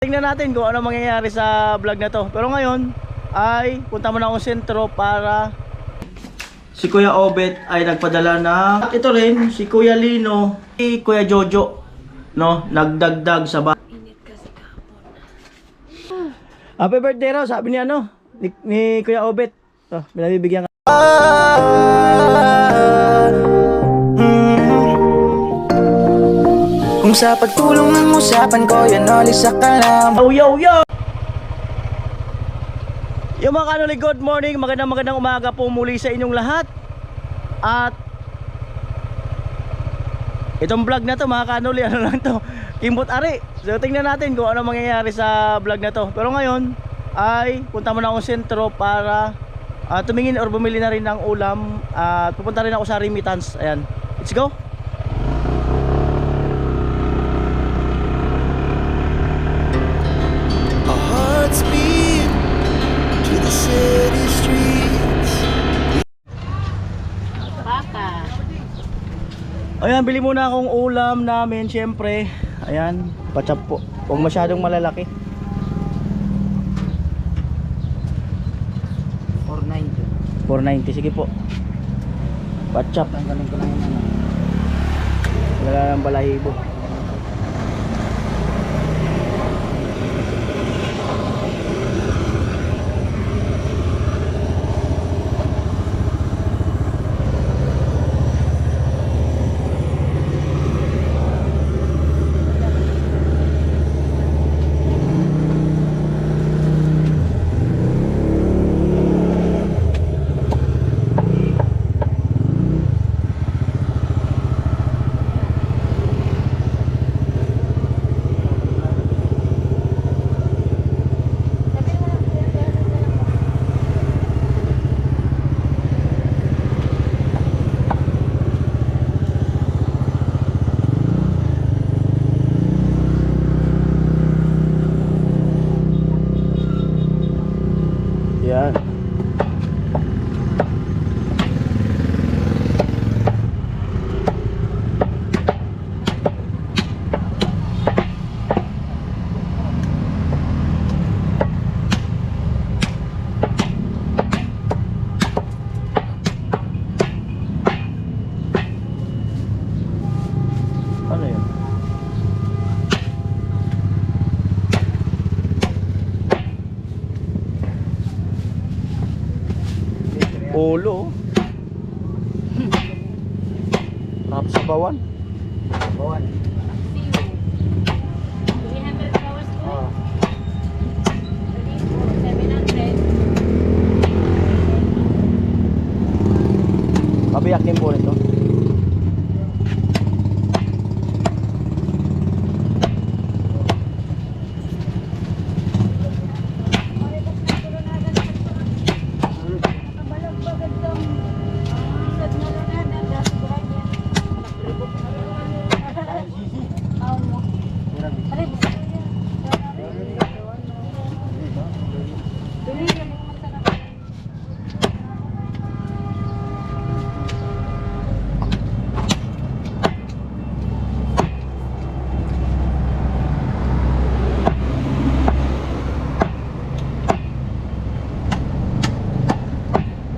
tingnan natin kung ano mangyayari sa vlog na to. Pero ngayon ay punta muna akong sentro para si Kuya Obet ay nagpadala na. At ito rin si Kuya Lino, si Kuya Jojo, no, nagdagdag sa happy birthday raw, sabi ni ano, ni Kuya Obet. Oh, binabibigyan ka. Kung sa pagtulong ng usapan ko, yan alis sa kalam. Yo! Yung mga kanuli, good morning, magandang umaga po muli sa inyong lahat. At itong vlog na to mga kanuli, ano lang to, kimbot ari. So tingnan natin kung ano mangyayari sa vlog na to. Pero ngayon ay punta muna akong sentro para tumingin or bumili na rin ng ulam. At pupunta rin ako sa remittance. Ayan, let's go. Our hearts beat to the city streets. Ayan, bili muna akong ulam namin, syempre. Ayan, pachap po. Huwag masyadong malalaki. 490, sige po. Pachap. Tanggalin ko lang yun. Wala ng balahibo. Yan. Ano yun? Ulo. Rap sa bawan. Bawan. 300 flowers po. 700. Kabiyak din po nito.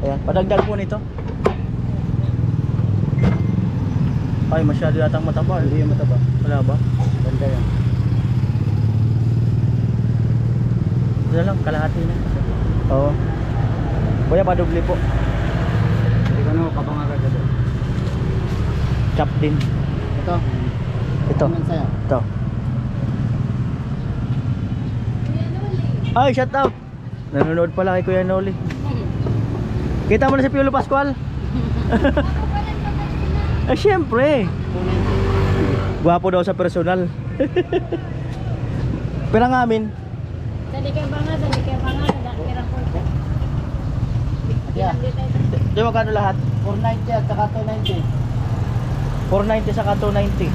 Ayan, padagdag po nito. Ay, masyado yatang mataba. Hindi yung mataba. Wala ba? Ganda yan. Wala lang, kalahati na. Oo. Kuya, padubli po. Hindi ko na kapangagad doon. Chop din. Ito. Ito. Ano sa'yo? Ito. Ay, shout out. Nanonood pala kay Kuya Noli. Kita mo na si Piolo Pascual? Eh, syempre. Gwapo daw sa personal. Pero ang amin. Sali kayo banga, kirang po. Yeah. Di magkano lahat? 490 at saka 290. 490 saka 290.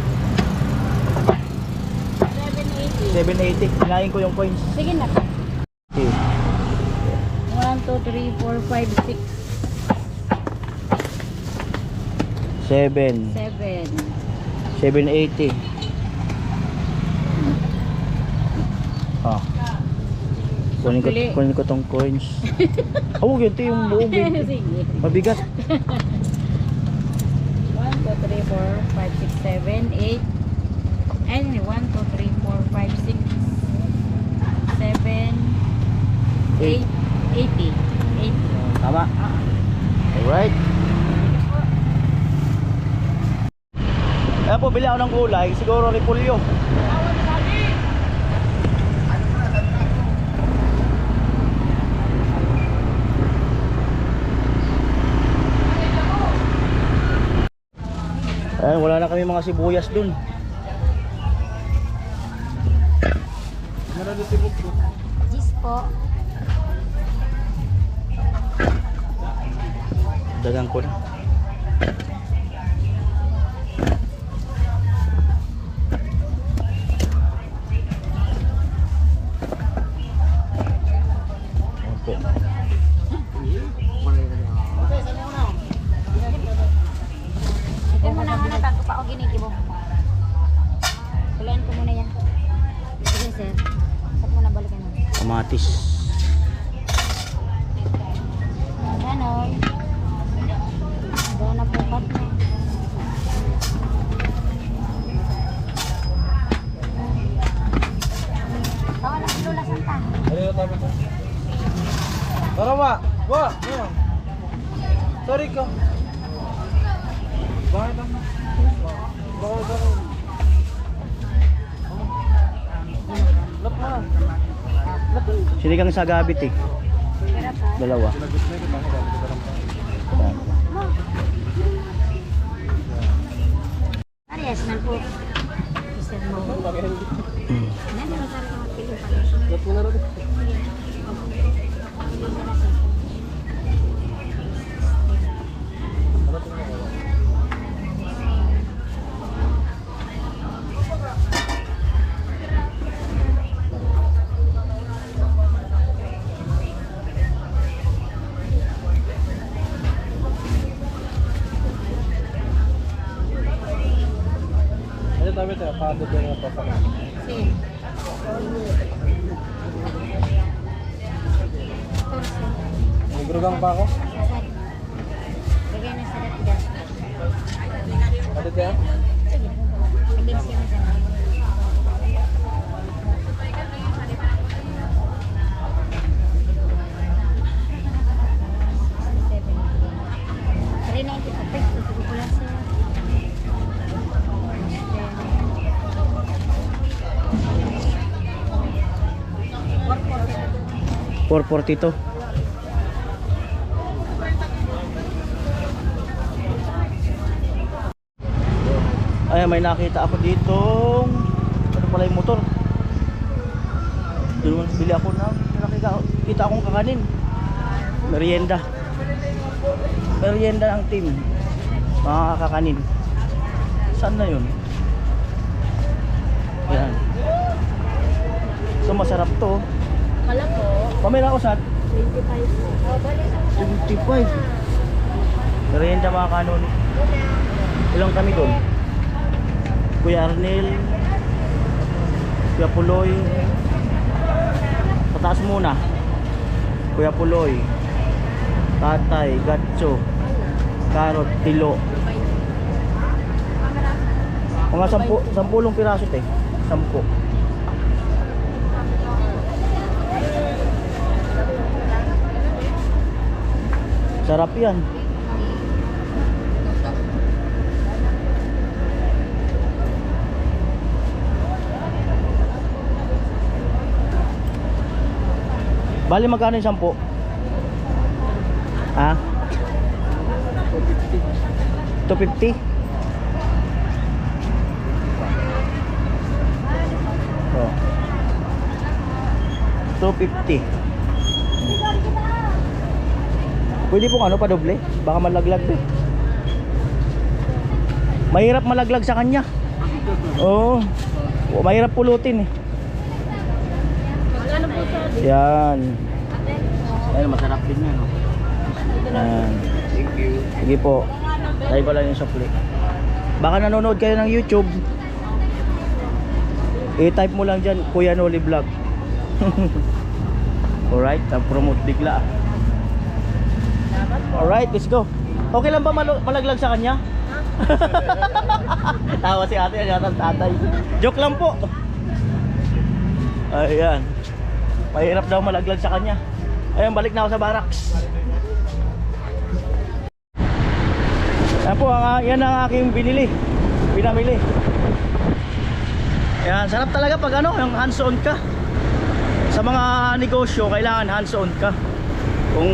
780. 780. Hinahin ko yung coins. Sige na. Okay. 1, 2, 3, 4, 5, 6, 7. 7. 780. Ah. Kunin ko tong coins. Oh, yun yung buong 20. Sige. Mabigat. 1, 2, 3, 4, 5, 6, 7, 8. Ay, 1, 2, 3, 4, 5, 6, 7, 8, 80. 80. Tama. Alright. Ayan po, bili ako ng gulay. Siguro repulyo. Ayan, wala na kami mga sibuyas dun. Gis po. Dagang ko na. Ayan po. Ito muna muna tago pa ako ginigibo. Kulaan ko muna yan. Sige sir. Sat mo na balikan mo. Kamatis. Ganon. Ganon na po pat mo. Tawa lang lula santa. Tara wa! Wa! Sorry ka. Bakit lang? Bakit lang? Lap na. Sinigang sa gabit eh. Kira pa. Dalawa. Ayan. Arias na po. Sir mo. Mm. Nani mo sa mga piling pa. Lap mo na rin. Ano tayo tayo? Paano tayo nga pa? Sige. May grugang pa ako? Lagay na sa datigas. Ano tayo? Sige. Lagay siya na sa $4.42. Ay, may nakita ako ditong ano pala yung motor. Doon bili ako ng nakita akong kakanin. Merienda. Merienda ng team. Mga kakanin. Saan na yun? Yan. So masarap to. Wala po. Pamela ko sa 25 po. Oh, balik sa 25. Merienda mga kanon. Ilang kami doon? Kuya Arnel, Kuya Puloy. Pataas muna. Kuya Puloy, Tatay, Gatso, Karot, Tilo. Mga 10 piraso te. 10. Sarap yan. Bali magkano yung 10? Ha? 250? Oh. 250. Pwede pong ano pa doble? Baka malaglag eh. Mahirap malaglag sa kanya. Oo. Mahirap pulutin eh. Magkano po sa Yan. Ayun, masarap din yan. Oh. Yan. Thank you. Sige po. Tayo pala yung supply. Baka nanonood kayo ng YouTube. I-type mo lang dyan, Kuya Noli Vlog. Alright, promote bigla. Alright, let's go. Okay lang ba malaglag sa kanya? Tawa si ate, yata tatay. Joke lang po. Ayan. Mahirap daw malaglag sa kanya. Ayan, balik na ako sa barracks. Ayan po, yan ang aking pinamili. Ayan, sarap talaga pag ano, yung hands-on ka. Sa mga negosyo, kailangan hands-on ka. Kung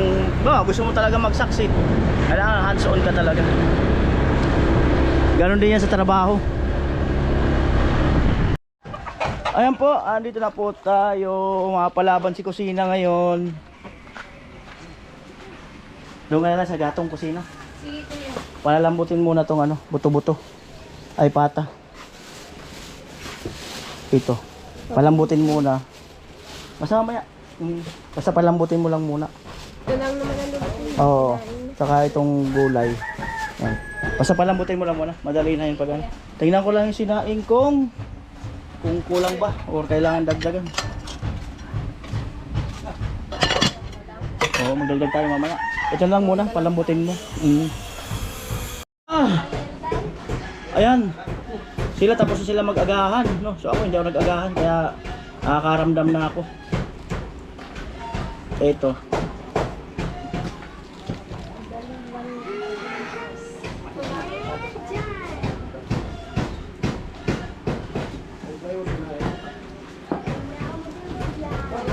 gusto mo talaga mag-succeed, kailangan hands-on ka talaga. Ganon din yan sa trabaho. Ayan po, andito na po tayo. Mapalaban si kusina ngayon. Doon nga na sa gatong kusina. Sige kuya. Palalambutin muna tong ano, buto-buto. Ay pata. Ito. Palambutin muna. Basta mamaya. Basta palambutin mo lang muna. Ito lang naman ang lulutuin. Oo. Saka itong gulay. Yan. Basta palambutin mo lang muna. Madali na yung pag ano. Tingnan ko lang yung sinaing kung kulang ba or kailangan dagdagan. Oo, magdagdag tayo mamaya. Ito lang muna, palambutin mo. Ayan. Sila tapos na sila mag-agahan, no? So ako hindi ako nag-agahan kaya nakakaramdam na ako. Ito.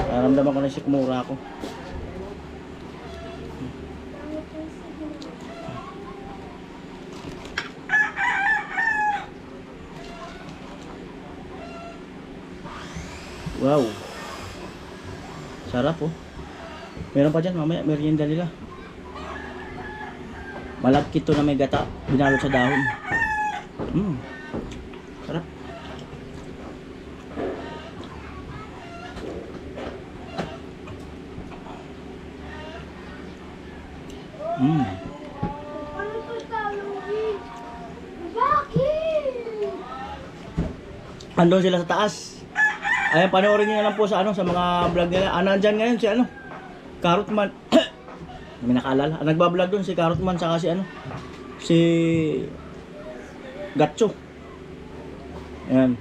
Naramdaman ko na sikmura ako. Wow. Sarap oh. Meron pa dyan mamaya, merienda nila. Malagkit to na may gata, binalot sa dahon. Sarap. Andun sila sa taas. Ayan, panoorin nyo na lang po sa ano, sa mga vlog nila. Nandyan ngayon si ano, Carrotman. May nakaalala. Nagbablog doon si Carrotman saka si ano, si Gatcho. Ayan.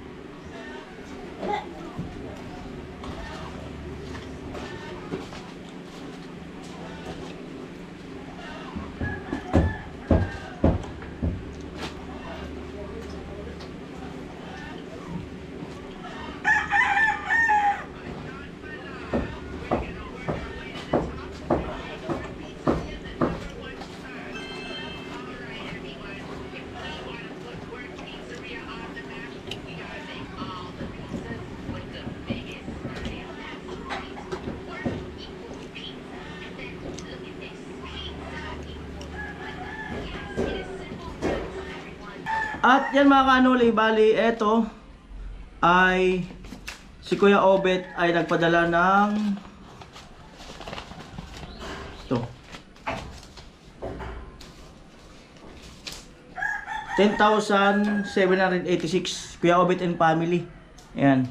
At yan mga kanuli, bali eto ay si Kuya Obet ay nagpadala ng ito 10,786 Kuya Obet and family. Ayan.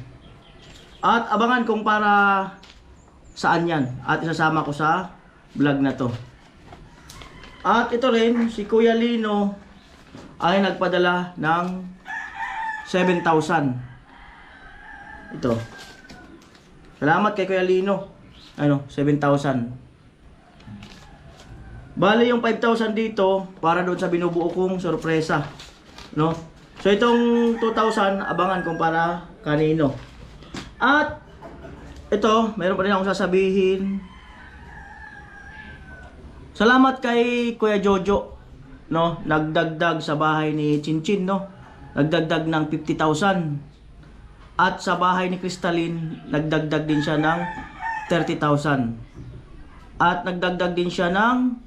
At abangan kung para saan yan at isasama ko sa vlog na to. At ito rin si Kuya Lino ay nagpadala ng 7,000. Ito. Salamat kay Kuya Lino. Ano, 7,000. Bali yung 5,000 dito para doon sa binubuo kong sorpresa, no? So itong 2,000 abangan kung para kanino. At ito, meron pa rin akong sasabihin. Salamat kay Kuya Jojo, no, nagdagdag sa bahay ni Chinchin, no, nagdagdag ng 50,000 at sa bahay ni Crystalline nagdagdag din siya ng 30,000 at nagdagdag din siya ng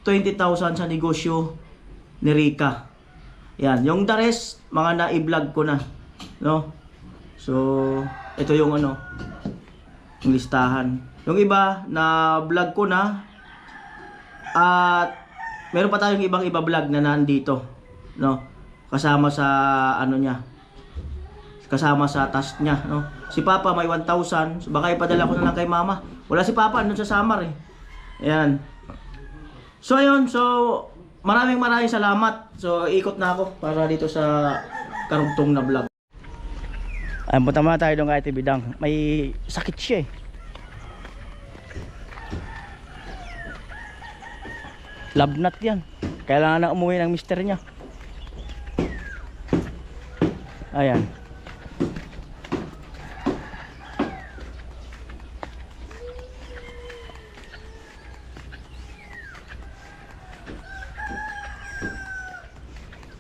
20,000 sa negosyo ni Rica. Yan, yung the rest mga na-i-vlog ko na, no. So ito yung ano, yung listahan. Yung iba na vlog ko na at meron pa tayong ibang vlog na nandito, no? Kasama sa ano niya. kasama sa task niya, no? Si Papa may 1,000. So baka ipadala ko na lang kay Mama. Wala si Papa andun sa Samar eh. Ayan. So ayun, so maraming salamat. So ikot na ako para dito sa karugtong na vlog. Ayun, punta muna tayo doon kay Ate Bidang. May sakit siya eh. Labnat yan. Kailangan na umuwi ng mister niya. Ayan.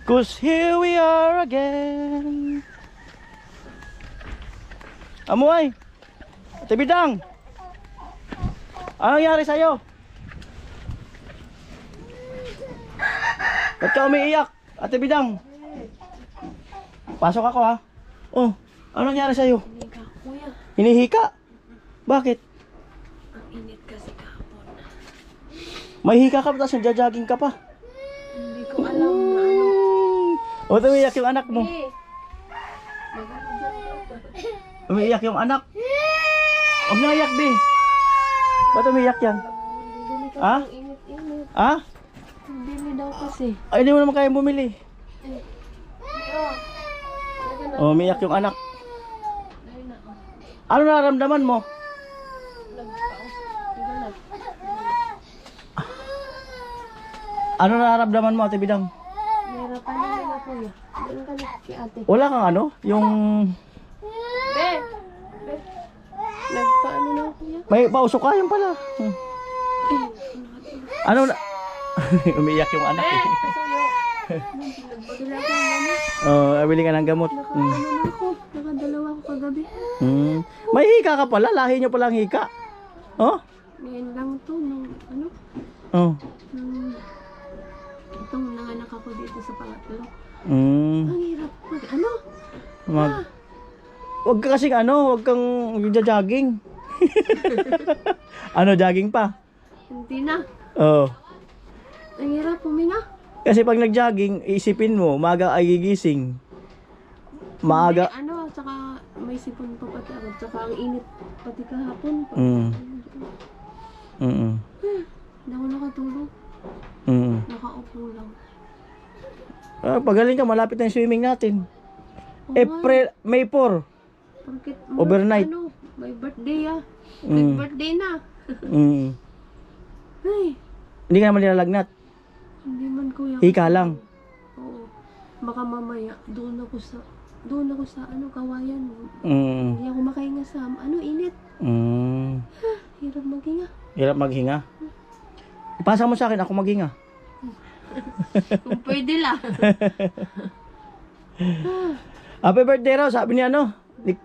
Cause here we are again. Amoy! Ate Bidang! Anong nangyari sa'yo? Ba't ka umiiyak? Ate Bidang! Pasok ako ha. Oh, anong nangyari sa'yo? Hinihika, kuya. Hinihika? Bakit? Ang init kasi kahapon. May hika ka pa tapos nagja-jogging ka pa. Hindi ko alam na ano. O, umiiyak yung anak mo. Umiiyak yung anak. Huwag na iyak, Bi. Ba't umiiyak yan? Bili ka Ha? ng init-init. Ha? Bili daw kasi. Ay, hindi mo naman kayang bumili. Oh, umiiyak yung anak. Ayun na. Ano nararamdaman mo? Ano nararamdaman mo, Ate Bidang? Nahirapan na na kuya. Doon ka na kay ate. Wala kang ano? Yung... Be! Be! Nagpaano na kuya? May pausok ka, yun pala. Ano na... Umiiyak yung anak eh. Suyo! Nagbagala ko ng gamot. Oh, bili ka ng gamot. Ano na ako? Nakadalawa ko kagabi. May hika ka pala, lahi nyo palang hika. Oh? Ngayon lang to, nung ano? Oh. Itong nanganak ako dito sa pangatlo. Mm. Ang hirap mag ano? Wag ka kasing ano, wag kang jogging. Ano, jogging pa? Hindi na. Oh. Ang hirap huminga. Kasi pag nag-jogging, isipin mo, maaga ay gigising. Maaga. Hindi, ano, tsaka may sipon pa pati ako. Tsaka ang init pati kahapon. Hindi ako nakatulog. Nakaupo lang. Pagaling ka, malapit na yung swimming natin. Oo April, May 4. Porket, Overnight. Ano, may birthday May birthday na. Ay, Hindi ka naman nilalagnat. hindi man kuya. Hika lang. Oo. Baka mamaya, doon ako sa ano, kawayan. Mm. Hindi ako makahinga sa, ano, init. Hirap maghinga. Hirap maghinga. Ipasa mo sa akin, ako maghinga. Kung pwede lang. Happy birthday raw, sabi ni ano,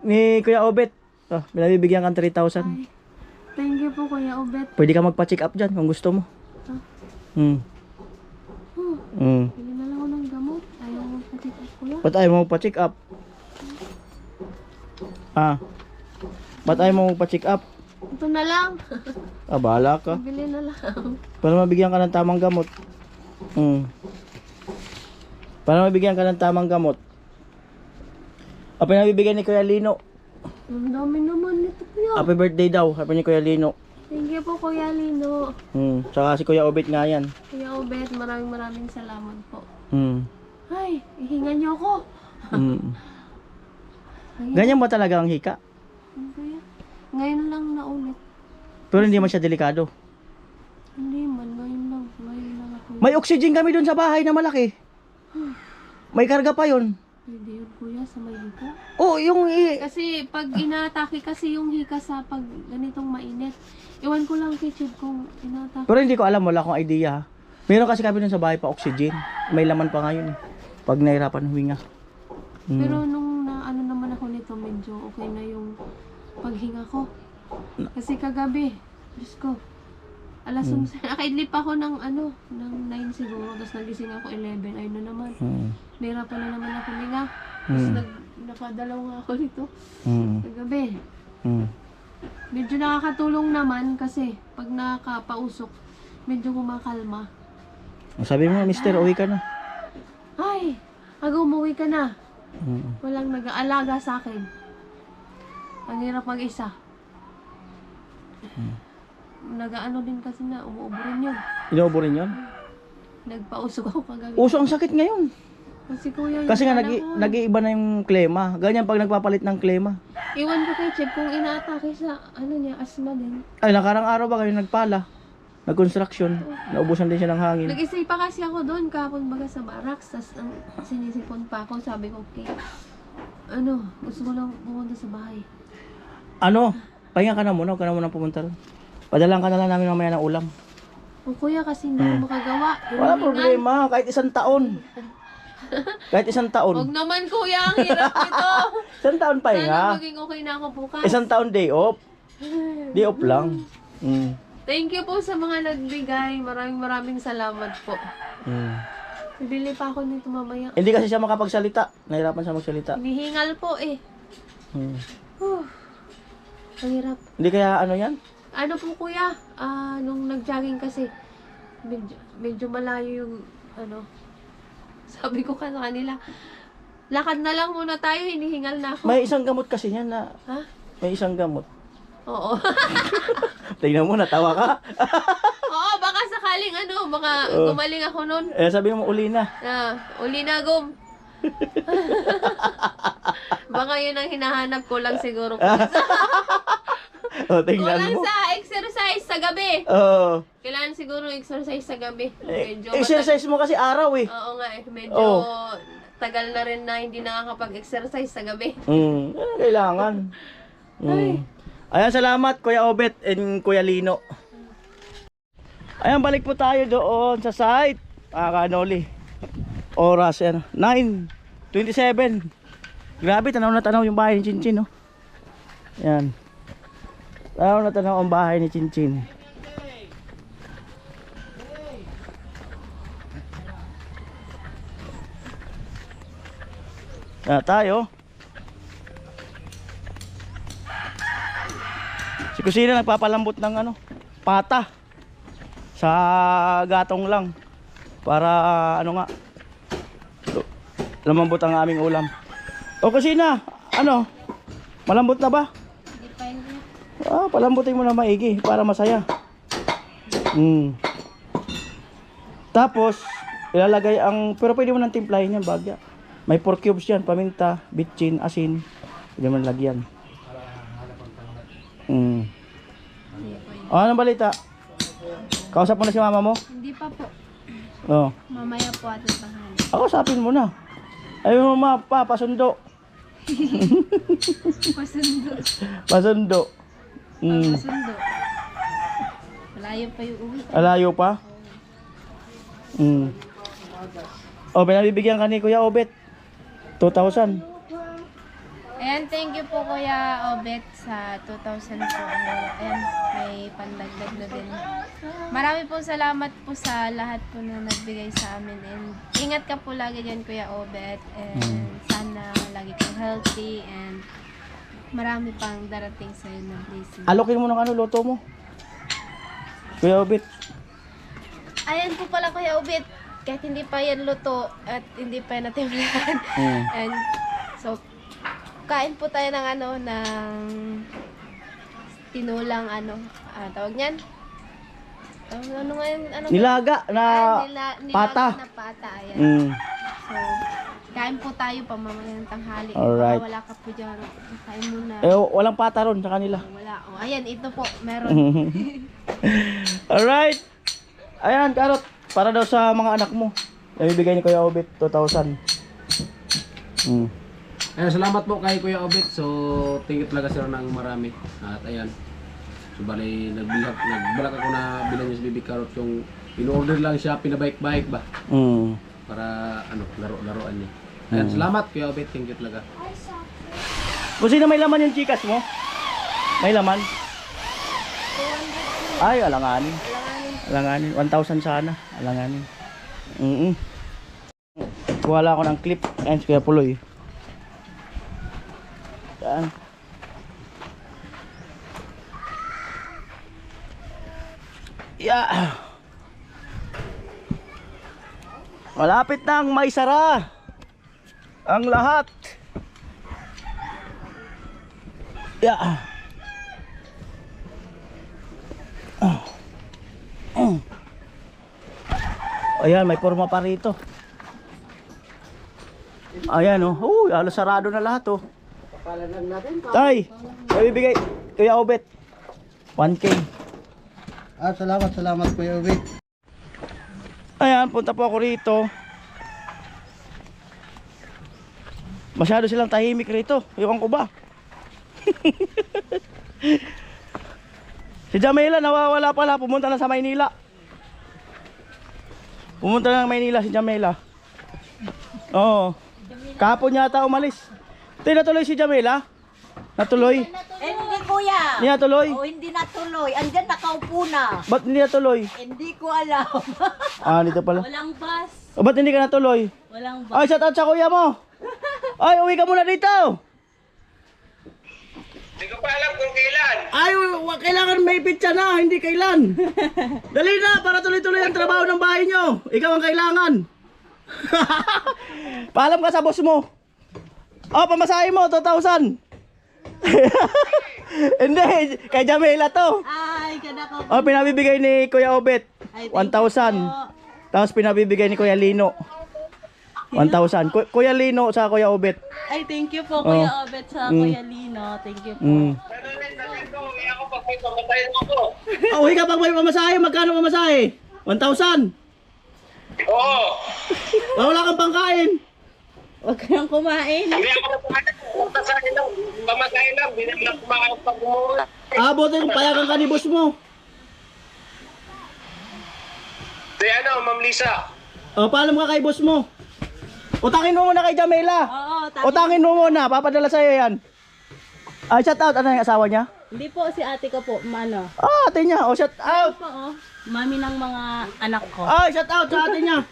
ni Kuya Obet. Oh, binabibigyan kang 3,000. Ay, thank you po Kuya Obet. Pwede ka magpa-check up dyan kung gusto mo. Bili na lang ako ng gamot. Ayaw mo pati po kuya. Ba't ayaw mo magpa-check up? Ba't ayaw mo magpa-check up? Ito na lang. Bahala ka. Bili na lang. Para mabigyan ka ng tamang gamot. Para mabigyan ka ng tamang gamot. Pinabibigyan ni Kuya Lino. Ang dami naman nito kuya. Happy birthday daw, sabi ni Kuya Lino. Thank you po Kuya Lino. Tsaka si Kuya Obet nga yan. Kuya Obet, maraming salamat po. Hmm. Ay, ihingan niyo ako. Ay, Ganyan ba talaga ang hika? kuya. Ngayon lang na ulit. Pero hindi man siya delikado. Hindi man, ngayon lang ako. May oxygen kami dun sa bahay na malaki. May karga pa yun. Pwede yun kuya sa may hika. Oh, yung Kasi pag inaatake kasi yung hika sa pag ganitong mainit. Iwan ko lang kay Chid kung inaatake. Pero hindi ko alam, wala akong idea. Meron kasi kami dun sa bahay pa oxygen. May laman pa ngayon eh. Pag nahirapan huminga. Pero nung ano naman ako nito, medyo okay na yung paghinga ko. Kasi kagabi, Diyos ko, alas 11, nakaidlip ako ng ano, ng 9 siguro, tapos nagising ako 11, ayun na naman. Nahirapan na naman ako huminga. Tapos nakadalaw nga ako nito. Kagabi. Medyo nakakatulong naman kasi pag nakapausok, medyo kumakalma. Sabi mo, mister, uwi ka na. Ay, umuwi ka na. Walang nag-aalaga sa akin. Ang hirap mag-isa. Nag-ano din kasi na, umuubo rin yun. Inuubo rin yun? Nagpausog ako kagabi. Uso ang sakit ngayon. Kasi kuya, Kasi nga yung nag-iiba na yung klema. Ganyan pag nagpapalit ng klema. iwan ko kay Chip kung inaatake sa, ano niya, asma din. Ay, nakarang araw ba kayo nagpala? Nag-construction. Naubusan din siya ng hangin. Nag-isay pa kasi ako doon kahapon baga sa barracks. Tapos sinisipon pa ako. Sabi ko, okay, ano, gusto ko lang pumunta sa bahay. Ano? Pahinga ka na muna. Huwag ka na muna pumunta ron. Padalang ka na lang namin mamaya ng ulam. O kuya, kasi hindi ko makagawa. Wala Hinihingal. problema. Kahit 1 taon. Kahit 1 taon. Huwag naman kuya, ang hirap nito. 1 taon Sana pahinga. maging okay na ako bukas. 1 taon day off. Day off lang. Thank you po sa mga nagbigay. Maraming salamat po. Bibili pa ako nito mamaya. Hindi kasi siya makapagsalita. Nahirapan siya magsalita. Hinihingal po eh. Huh. Ang hirap. Hindi kaya ano yan? Ano po kuya, nung nag-jogging kasi, medyo malayo yung, ano, sabi ko ka sa kanila, lakad na lang muna tayo, hinihingal na ako. May isang gamot kasi yan na. Ha? May isang gamot. Oo. Tingnan mo, natawa ka. Oo, baka sakaling ano, baka gumaling ako nun. Eh, sabi mo uli na. Uli na gum. Baka yun ang hinahanap ko lang siguro. O, tingnan Kulang mo. sa exercise sa gabi. Oo. Kailangan siguro exercise sa gabi. Medyo Exercise mo kasi araw eh. Oo nga eh. Medyo tagal na rin na hindi nakakapag-exercise sa gabi. Kailangan. Ayan, salamat Kuya Obet and Kuya Lino. Ayan, balik po tayo doon sa site. Kanoli. Oras yan. 9:27. Grabe, tanaw na tanaw yung bahay ni Chinchin, no? Ayan. Tanaw na tanaw ang bahay ni Chinchin. Tayo. Si Kusina nagpapalambot ng ano, pata. Sa gatong lang. Para ano nga, lumambot ang aming ulam. O Kusina, ano? Malambot na ba? Hindi pa yun. Palambutin mo na maigi para masaya. Tapos, ilalagay ang, pero pwede mo nang timplahin yan, bagya. May 4 cubes yan, paminta, bitchin, asin. Pwede mo lagyan. Anong balita? Kausap mo na si mama mo? Hindi pa po. Oo. Mamaya po atin pangalan. Ako, usapin mo na. Ay mo ma, pasundo. Pasundo. Pasundo. Pasundo. Malayo pa yung uwi. Alayo pa? Pinabibigyan ka ni Kuya Obet. 2,000. Ayan, thank you po Kuya Obet sa 2,000 po. Ayan, may pandagdag na din. Marami po salamat po sa lahat po na nagbigay sa amin. And ingat ka po lagi dyan Kuya Obet. And sana lagi kang healthy and marami pang darating sa'yo na blessing. Alokin mo ng ano, loto mo. Kuya Obet. Ayan po pala Kuya Obet. Kahit hindi pa yan luto at hindi pa yan natimplahan. And so, kain po tayo ng ano, ng tinulang ano, tawag niyan? Ano nga yung, ano? Nilaga na pata. Na pata, ayan. So, kain po tayo pamamayan ng tanghali. Alright. Baka wala ka po dyan. Kain muna. Walang pata ron sa kanila. Wala. O, ayan, ito po, meron. Alright. Ayan, Karot. Para daw sa mga anak mo. Nabibigay ni Kuya Obet 2,000. Ayan, salamat po kay Kuya Obet. So, thank you talaga sir ng marami. At ayan. So, bali, nagbalak ako na bilang niya sa Bibi Karot yung in-order lang siya, pinabike-bike ba? Para, ano, laro-laroan niya. Ayan, salamat Kuya Obet. Thank you talaga. Kung sino may laman yung chikas mo? May laman? Ay, alanganin. Alanganin. 1,000 sana. Alanganin. Kuhala ako ng clip. Ayan, si Kuya Puloy. Saan? Yeah. Malapit nang maisara ang lahat. Yeah. Ayan, may forma pa rito. Ayan oh. Halos sarado na lahat oh. Tay, may bibigay Kuya Obet. 1K. Salamat Kuya Obet. Ayan, punta po ako rito. Masyado silang tahimik rito. Ewan ko ba? Si Jamela nawawala pala. Pumunta na sa Maynila. Pumunta na ng Maynila si Jamela. Oo. Kahapon yata umalis. Hindi natuloy si Jamela? Natuloy? Hindi kuya. Hindi natuloy? O hindi natuloy. Andyan nakaupo na. Ba't hindi natuloy? Hindi ko alam. Dito pala. Walang bus. Ba't hindi ka natuloy? Walang bus. Ay, shout out sa kuya mo. Ay, uwi ka muna dito. Hindi ko pa alam kung kailan. Ay, kailangan may pizza na, hindi kailan. Dali na, para tuloy-tuloy ang trabaho ng bahay nyo. Ikaw ang kailangan. Paalam ka sa boss mo. Pamasahe mo, 2,000. Hindi, kay Jamela to. Ay, kada ko. Pinabibigay ni Kuya Obet. Ay, thank 1,000. Tapos pinabibigay ni Kuya Lino. 1,000. Kuya Lino sa Kuya Obet. Ay, thank you po Kuya Obet sa Kuya Lino. Thank you po. Uwi ako pag may pamatayin ako. Uwi ka pag may pamasahe. Magkano pamasahe? 1,000. Oo. Wala kang pangkain. Huwag kang kumain. Hindi ako napakain. Pamatayin lang. Pamatayin lang. Hindi naman ako kumakain pag umuwi. Buti kung payagan ka ni boss mo. Si Ma'am Lisa. Paalam ka kay boss mo. Utangin mo muna kay Jamela. Oo, Utangin mo muna, papadala sa'yo yan. Shout out, ano yung asawa niya? Hindi po si ate ko po, ano. Ate niya, shout out. Po, mami ng mga anak ko. Shout out sa ate niya.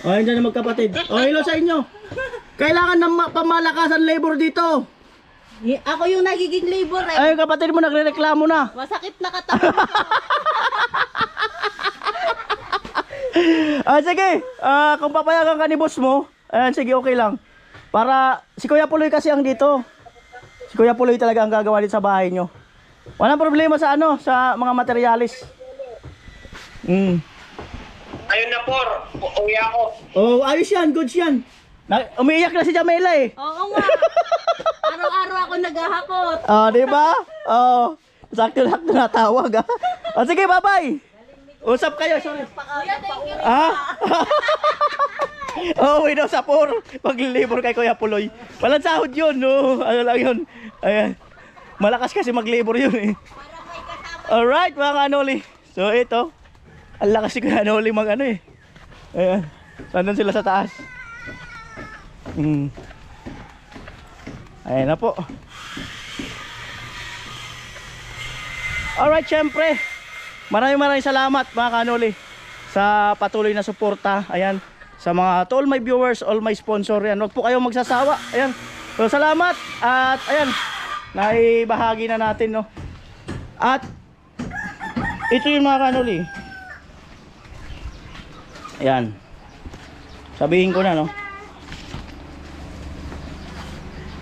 Hindi na magkapatid. Hello sa inyo. Kailangan ng pamalakasan labor dito. Ako yung nagiging labor eh. Ay, yung kapatid mo nagrereklamo na. Masakit na katawan ko. Sige, kung papayagan ka ni boss mo, sige, okay lang. Para, si Kuya Puloy kasi ang dito. Si Kuya Puloy talaga ang gagawa dito sa bahay nyo. Walang problema sa sa mga materialis. Ayun na por. Uwi ako. Ayos yan, goods yan. Umiiyak na si Jamela eh. Oo nga. Araw-araw ako naghahakot. Di ba? Sakto-sakto na tawag sige, bye-bye. Usap kayo, sorry. Uwi daw sa por. Mag-labor kay Kuya Puloy. Walang sahod yun, no? Ano lang yun. Ayan. Malakas kasi mag-labor yun eh. Alright, mga kanoli. So, ito. Ang lakas si Kuya Noli eh. Ayan. Saan sila sa taas? Ayan na po. Alright, syempre. Maraming salamat mga kanoli sa patuloy na suporta. Ayan. Sa mga, to all my viewers, all my sponsor. Ayan. Huwag po kayong magsasawa. Ayan. So, salamat. At ayan. Naibahagi na natin, no. At ito yung mga kanoli. Ayan. Sabihin ko na, no.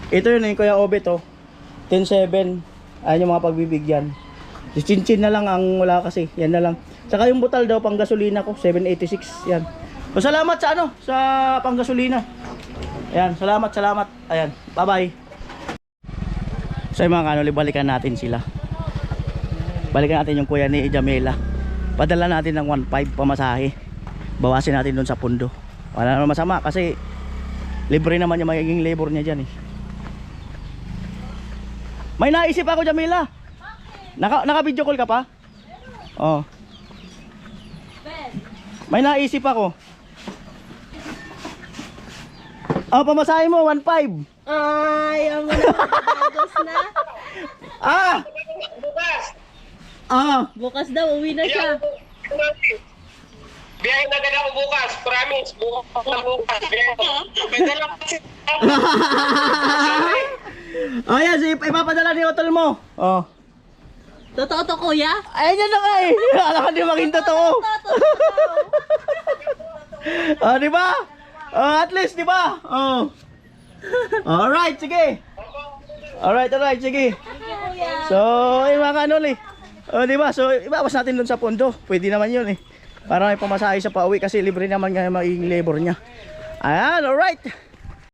Ito yun yung Kuya Obet, 10-7. Ayan yung mga pagbibigyan. Chinchin na lang ang wala kasi. Yan na lang. Saka yung butal daw pang gasolina ko, 786. Yan. So, salamat sa sa pang gasolina. Ayan, salamat. Ayan, bye-bye. So yung mga kanoli, balikan natin sila. Balikan natin yung kuya ni Jamela. Padala natin ng 1.5 pamasahe. Bawasin natin doon sa pundo. Wala naman masama kasi libre naman yung magiging labor niya dyan eh. May naisip ako, Jamela. Naka-video call ka pa? May naisip ako. Pamasahe mo 1.5. Ay, ang mga bagos na. Bukas. Bukas daw, uwi na siya. Biyahe na agad ako bukas. Promise. Bukas. Pwede lang kasi. Yan, ipapadala ni Otol mo. Totoo to, kuya? Ayun yan na nga eh. Alam ka di maging totoo. Di ba? At least, di ba? Alright, sige. Alright, sige. So, mga kanoli. O, di ba? So, ibawas natin dun sa pondo. Pwede naman yun eh. Para may pamasahe sa pauwi kasi libre naman nga yung magiging labor niya. Ayan, alright.